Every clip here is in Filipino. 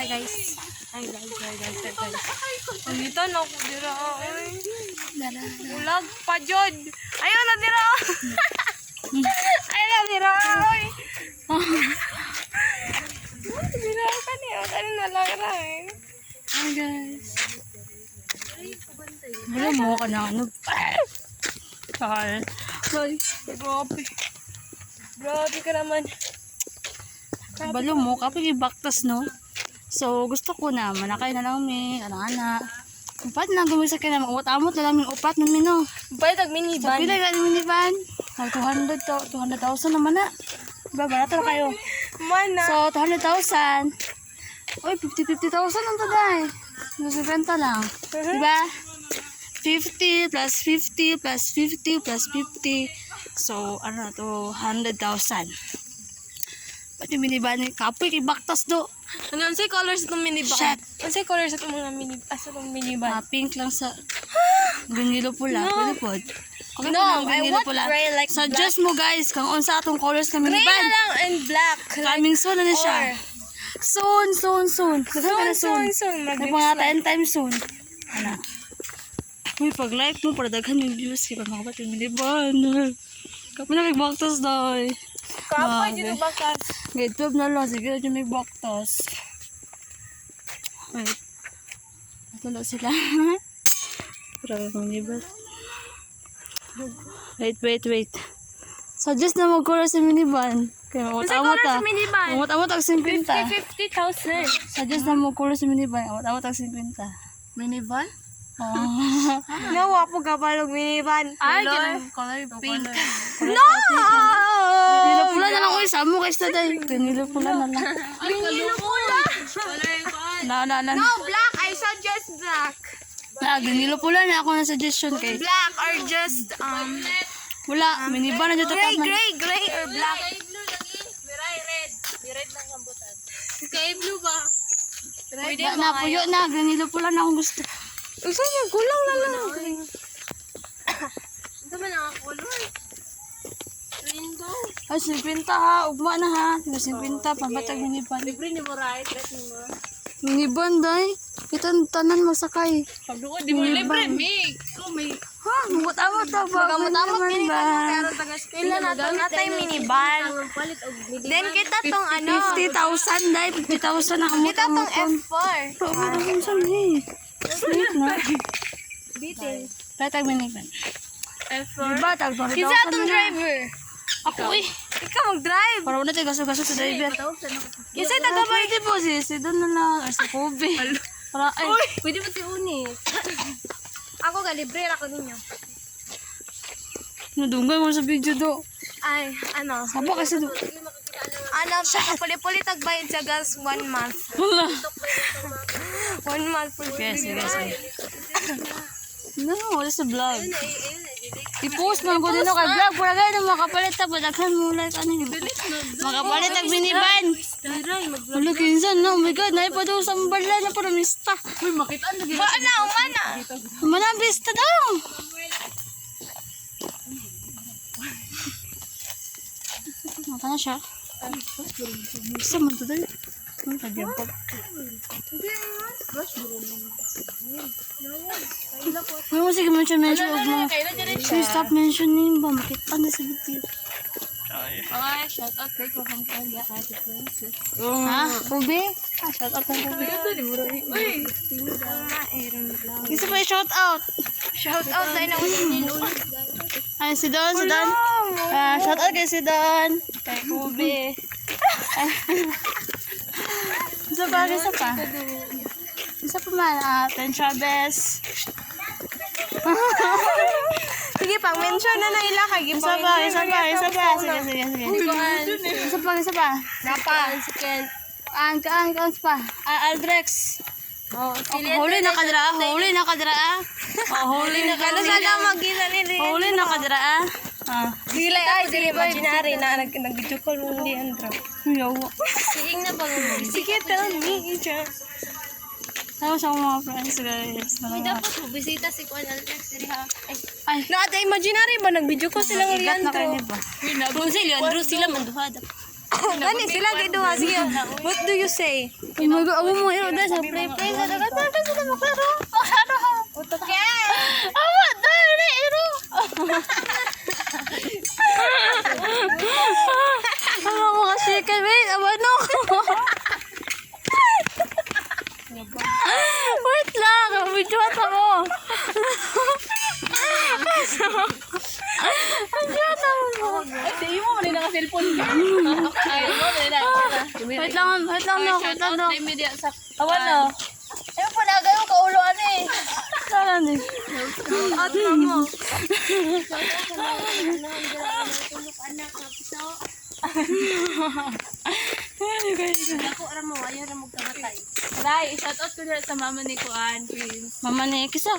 Hi guys. Hi guys. Ang dito na ako dira. Ulag pa jod. Ayaw na dira. Ayaw na dira. Dira kani na lang ra. Hi guys. Wala mo ka na ano. Hi. Grabe ka naman. Balo mo kapag ibaktas no. So gusto ko na manakay na lang mi ana. Upat na gumisa kay na amot na lang yung upat nun mino. Bayad ag minivan. Pila ka minivan? 200,000 naman na. Diba barato na kayo. Mana. So 200,000. Oy 50,000 ang taday. Nasa lang. Diba? 50 plus 50 plus 50 plus 50. So ano to 100,000. Pati minivan ni kapoy kay baktas do. Ano unsay colors itong minivan? Shit. Unsay colors itong mga minivan? Pink lang sa ganilo pula. No. Pwede po. Okay No, po lang I ganilo want pula. gray like Suggest mo guys kung unsa atong colors ka Gray minivan. na lang and black. Kaming soon na siya. Soon. Soon. May mga 10 times soon. Ano? Uy, pag-like mo, para daghan yung views. Kaya mga ba't yung minivan. Kapag na may baktas daw eh. Kapag Grabe. dito bakas. Grade 12 na lang. Sige, yung may baktas. Wait. Ito na sila. Grabe mga minivan. Wait. Suggest na mag-color sa minivan. Kaya Unsay amot-amot colors sa minivan? Amot-amot ang 50. 50,000. Suggest na mag-color sa minivan. Amot-amot ang 50. Minivan? Oh. Nawa po kapalog minivan. Ay, color pink. No! Ganilo pula na lang ko isamo kay sa day. Ganilo pula na lang. Ganilo pula. Na. No, black. I suggest black. Ganilo pula na ako na suggestion kay. Black or just Wala, minivan na dito gray or black. Red lang kambutan. Sky blue ba? Na puyo na, ganilo pula na akong gusto. Usa niya kulang na lang. Ito man ang color. Rainbow. Ay, 50 ha, ugma na ha. 50 pamatag minivan. Libre ni mo right? Red ni mo. Minivan day. Kita tanan masakay. Pagduko di mo libre. Mig. So may. Ha, mut-amot ta ba? Magamot-amot Naman ba? Pila na to natay minivan. Palit og midi. Then kita tong ano. 50,000 day, 50,000 na kamot. Kita tong F4. Ang sami. Sleep na. Bitin. Patag minivan. F4. Diba, tag 20,000 Kinsa atong na. driver? Ako eh. Ikaw mag-drive. Para wala tayo gaso-gaso sa driver. Kinsa taga Pwede po si doon na lang. Or sa Kobe. Para, ay. Pwede mo si Unis. Ako ga libre ra ko ninyo. Nadungay mo sa video do. Ay, ano? Saba kasi do. Ano, puli-puli tagbayad sa gas 1 month. Wala. 1 month for Yes. No, wala sa vlog. I-post man ko din ako kay vlog. Para gaya na makapalit ako. Daghan mo like ano yun. Makapalit ang minivan. Wala kinsan na. Oh my God. Naipa daw sa mbala na para mista. Uy, makitaan na Ba na, umana. Manabista daw. Maka na siya. Bisa mo ito dahil. Ang tagyang pag. May mo sige mention huwag mo. Sige, stop mentioning ba? Makita na sa video. Okay, shout out kay ko kang kaya Ate Princess. Ha? Kobe? Shout out ng Kobe. Uy, Isa pa shout out. Shout out tayo na Ay, si Don. Shout out kay si Don. Kay Kobe. Isa pa. Isa pa man. Ten Chavez. Sige, pang-mention na ila kay Isa pa. Sige. Isa pa. Napa. Ang pa. Aldrex. Huli na kadra. Huli na kadra. Ano sana mag-isa nili? Huli na kadra. Sila ay, sila imaginary na nag-video call mo ni Andra. Yawa. siing na ba mo? Sige, tell me, Ija. Tapos ako mga friends guys. Uy, dapat mo bisita si Kuan Alex diri ha. Ay. Na ate imaginary ba nag-video call sila ng Igat na kayo Leandro? niya ba? Uy, nabon si Leandro sila manduhada. Gani sila giduha sige. What do you say? Oh my God, amo mo iro dahil sa play. Sa dagat na sila maklaro. Maklaro. Okay. Awa, dahil na iro. Ano mo kasi wait, abano ko. Wait lang, video ata mo. Video ata mo. Sa iyo mo na ka-cellphone ka. Ay, mo na. Wait lang, wait lang no, wait lang no. Media sa Awan no. Ay, panagay mo kauluan eh. Saan ni? At mo. ako ara mo ayo na magkamatay. Ray, shout out ko na sa mama ni Kuan, Prince. Mama ni kisa.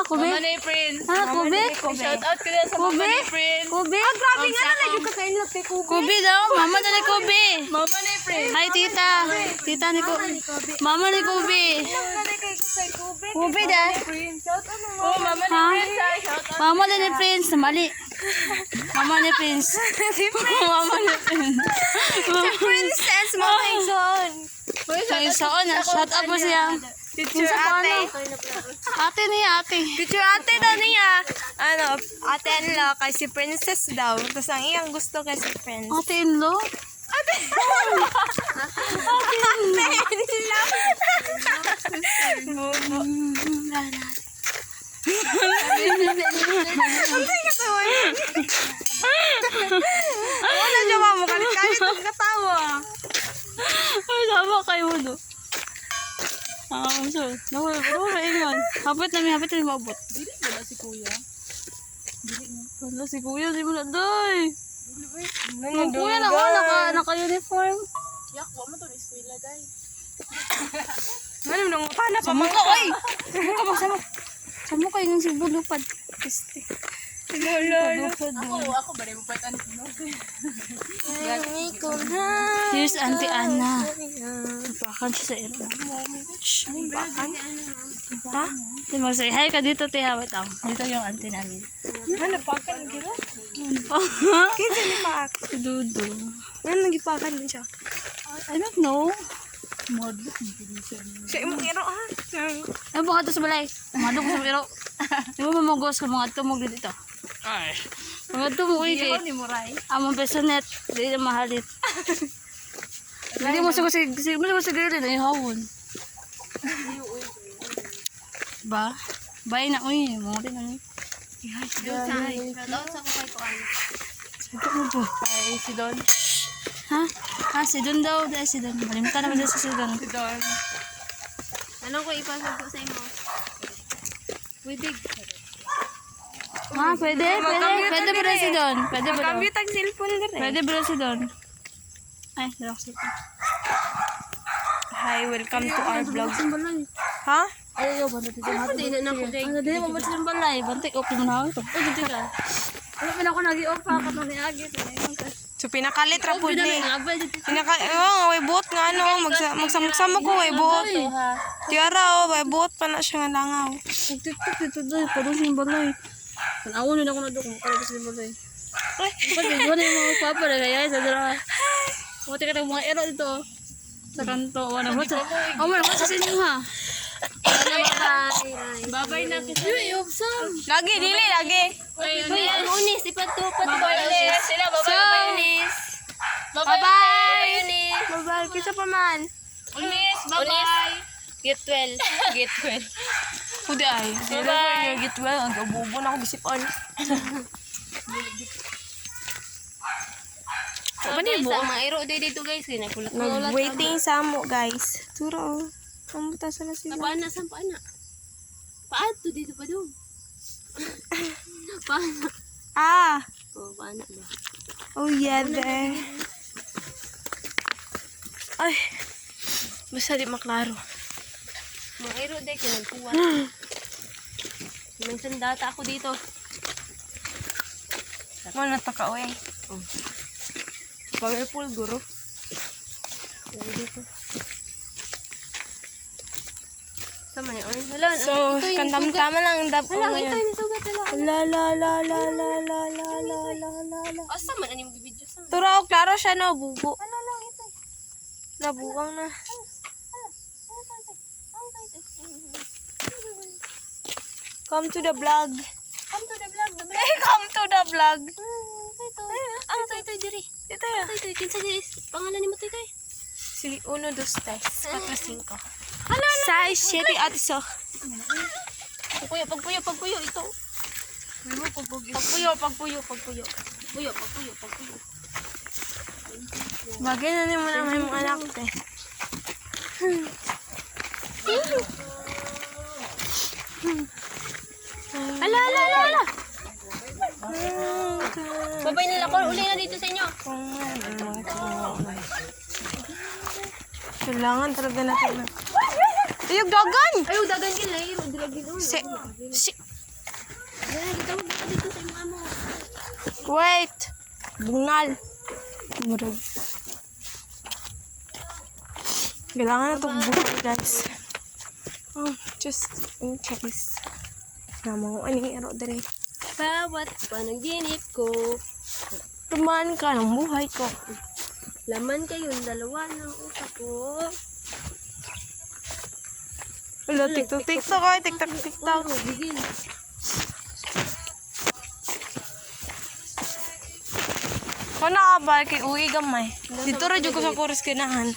Kubi. Mama ni Prince. Kubi. Shout out ko na sa mama ni Prince. Kubi. Grabe nga na lagi ka kain lang kay Kubi. Kubi daw, mama na ni Kubi. Mama ni Prince. Hi tita. Tita ni Kubi. Mama ni Kubi. Kubi dah. Oh, mama ni Ha? Prince. Ay, shout out. Mama na ni Prince, mali. Mama ni Prince. Mama ni Prince. Princess mo kay son. Sa isaon na, shut up mo siya. Teacher Sa ate. paano? Ate ni ate. Teacher ate daw niya. Ano, ate Anla kay si Princess daw. Tapos ang iyang gusto kay si Prince. Ate in-law? Ate Anla. Bobo. Wala dyan mo, kalit-kalit magkatawa. Ay, sama kayo do. So, nawala ingon. Hapit na mabot. Dili ba si Kuya? Wala si kuya, di mo na doy. Ang kuya na naka-uniform. Yak, wa mo to ni eskwela dai. Ano nung paano pa Sama ka, oy! Sama ka yung si Bulupad. Piste. Lolo. Ako ba rin mo patan no? Here's Auntie Anna. Bakan siya sa iro. Shh. Ha? Di mag-say hi ka dito, te. Hawat ako. Dito yung auntie namin. Ano pakan gila? Ano pa? Kinsa ni paak? Si Dudu. Ano nagipakan din siya? I don't know. Siya imong iro ha. Ano ba ka to sa balay? Madog sa iro. Di mo mamugos ka mga tumog dito. Ay. Mga tumog Hindi kay. ni Muray. Among pesonet. Di na mahalit. Hindi mo siguro si girl na ihawon. Ba? Bay na uy. Mga rin ano. Shout out sa kay Kuan. Sagot mo po. Kay si Don. Ha? Si Don daw. Dahil si Don. Malimtan naman siya si Don. Si Don. Anong ko ipasok ko sa imo? Pwede. Ha? Pwede? Pwede ba rin si Don? Pwede ba daw? Kambyo tag cellphone dire. Pwede ba rin si Don? Ay, dalak si Don. Hi, welcome to our vlog. Ha? Ay, yo, bantik dito. Hindi na ako day. Ano din mo ba sa balay? Bantik off mo na ako. Ay, dito ka. Ano pa na ako nag-i-off ha? Kato ni Agit. So pinakalit ra pud ni. Abay dito. Way buot nga ano, magsamok ko way buot. Tiara way buot pa na siya nga langaw. TikTok dito doy. Padung sa balay. Tanaw na ako na doon. Kung sa balay. Ay, pati doon yung mga papa na kaya sa dara. Buti ka ng mga ero dito. Sa kanto. Wala mo sa. Oh, wala mo sa sinyo ha. Babay na kita. Uy, obsam. Lagi dili lagi. Ay, Unis ipato babay ulit. Sila babay Unis. Babay. Bye. Unis. Bye. Kisa pa man. Unis, babay. Get well. Get well. Kuda ay. Bye-bye. Get well. Ang gabubo na ako bisipon. Mga iro dito guys, kaya nakulat Nag-waiting sa mo guys. Turo. Kamuta sila sila. Paana, saan paana? Paano dito pa doon? Paana? Ah. Oh, paana ba? Oh yeah there. Ay. Basta di maklaro. Mga iro dahil kaya nagkuwat. May sandata ako dito. Wala na ka oy. Powerful, guro. Kaya dito. Sama niya. Hala, So, kantam-tama lang ang dap ko ito ngayon. yung sugat. La la la la la la la la la la la. Asa man ang yung video sa? Tura, oh, klaro siya, no? Bubo. Nabuwang na. Come to the vlog. Come to the vlog. Come to the vlog. Ano to diri? Ito ya. Toy, kinsa diri? Pangalan ni mo toy? Si 1, 2, 3, 4, 5. Size 7 at so. Pagpuyo ito. Pagpuyo. Bagay na naman ang may mga anak eh. Ala. Babay nila ko uli na dito sa inyo. Kailangan talaga natin na. Ayog dagan! Ayaw dagan kila eh. Dilagi doon. Si. Dito sa inyo amo. Wait! Bungal. Murag. Kailangan na itong buhay, guys. Oh, just in case. Naman ko, ani, aro dere. Bawat panaginip ko, Tumaan ka ng buhay ko. laman kayong dalawa ng utak ko. Wala, tiktok ay, tiktok. Bigil. Kung nakabal kay uwi gamay. Dito rin ko sa chorus kinahan.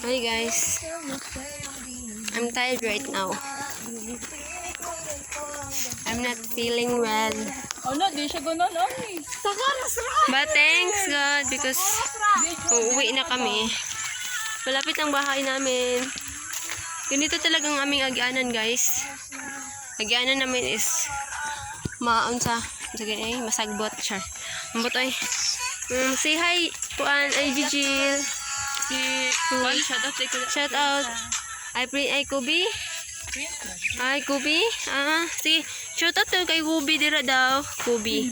Hi guys. I'm tired right now. I'm not feeling well. Ano, di siya ganun, But thanks God because uuwi na kami. Malapit ang bahay namin. Ganito talagang aming agianan guys. Agianan namin is maunsa. Sige eh, masagbot siya. Ambot ay. Say hi Puan ay Gigil. Si Juan, Shout out. Ay Kubi. Ay Kubi. Sige. Shout out to kay Kubi dira daw. Kubi.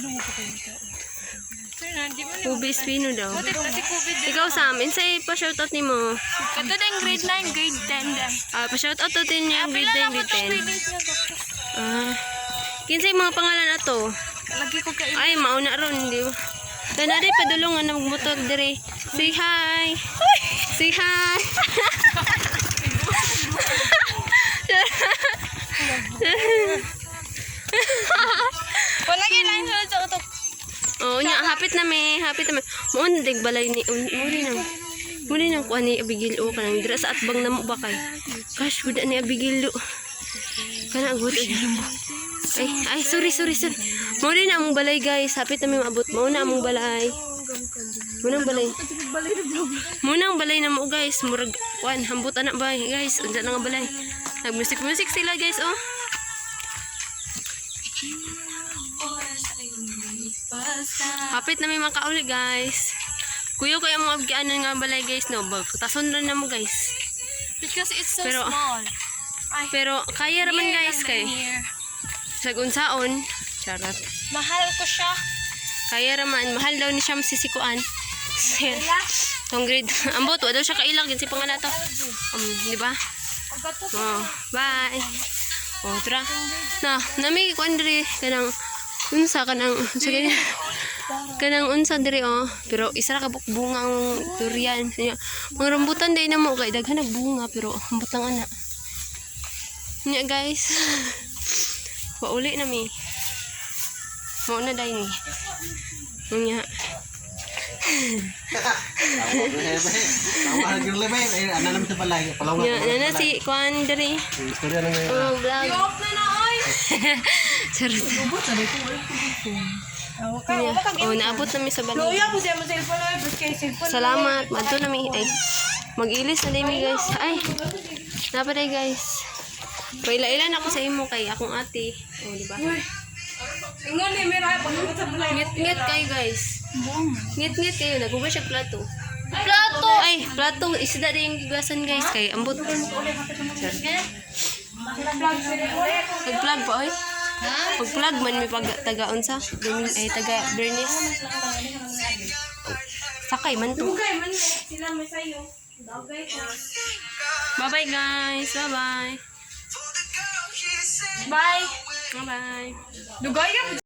Kubi Espino daw. Ikaw Sam, insay pa shout out nimo. Kato din grade 9, grade 10 din. Pa shout out to din yung grade 9, grade 10. Kinsay mga pangalan ato? Lagi ko kayo. Ay, mauna ron, di ba? Tanari, padulungan ng motor dire. Say hi! Say hi! Wala kayo lang sunod sa utok. Oo, nya, hapit na may. Moon, balay ni, muli nang kuha ni Abigil o kanang dira sa atbang na mo ba kay? Gosh, guda ni Abigil o. Kana, good. Ay, sorry. Muli na among balay guys. Hapit na may maabot. Mauna among balay. Munang balay na mo guys. Murag, kuhan, hambot anak ba guys. Unsa na nga balay. Nag-music sila guys oh. Hapit na may makauli guys. Kuyo kayo mga abgianan nga balay guys no. Tason rin na mo guys. Because it's so Pero- small. Pero kaya raman guys kay. Sa unsaon. Charot. Mahal ko siya. Kaya raman. Mahal daw ni Siyam sisikuan. Tong grade. Ambot. Wa daw siya kailang. Yan si pangalan to. Di ba? Oh, bye. Oh, tara. Nami kuan diri kanang unsa kanang sige. Kanang unsa diri oh. Pero isa ra ka bungang durian. Mga rambutan day na mo kay daghan na bunga pero ambot lang ana. Nya guys. Pauli na mi. Mo na day ni. Nya. Nya na si kuan diri. Oh, vlog. Off na na oy. Charot. Oh, naabot na mi sa balay. Kuya mo siya mo cellphone oy, but kay cellphone. Salamat. Madto na mi. Ay. Mag-ilis na din mi guys. Ay. Napaday guys. Paila-ilan ako sa imo kay akong ate. Oh, di ba? Ingon ni mira pagod sa bulay. Ngit kayo guys. Ngit kayo. Nagubay siya plato. Plato. Ay, plato. Isda din yung gigasan guys. Kay ambot. Pag-plug pa oy. Pag-plug man may taga-on sa. Ay, taga-Bernice. Sakay man to. Dugay man sila may sayo. Dugay ko. Bye-bye guys. Bye-bye. Bye. Bye-bye. Dugay